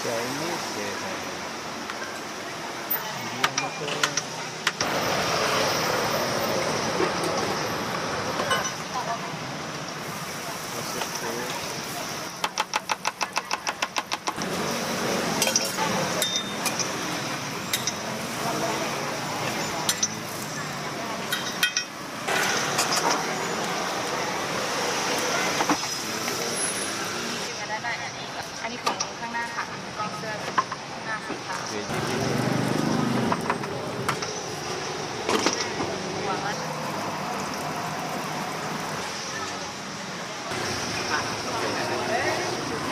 Chinese है इंडिया में तो जैसे फ्रूट्सอันนี้ของข้างหน้าค่ะกองเสื้อข้างหน้าสีขาว वेजिटेबल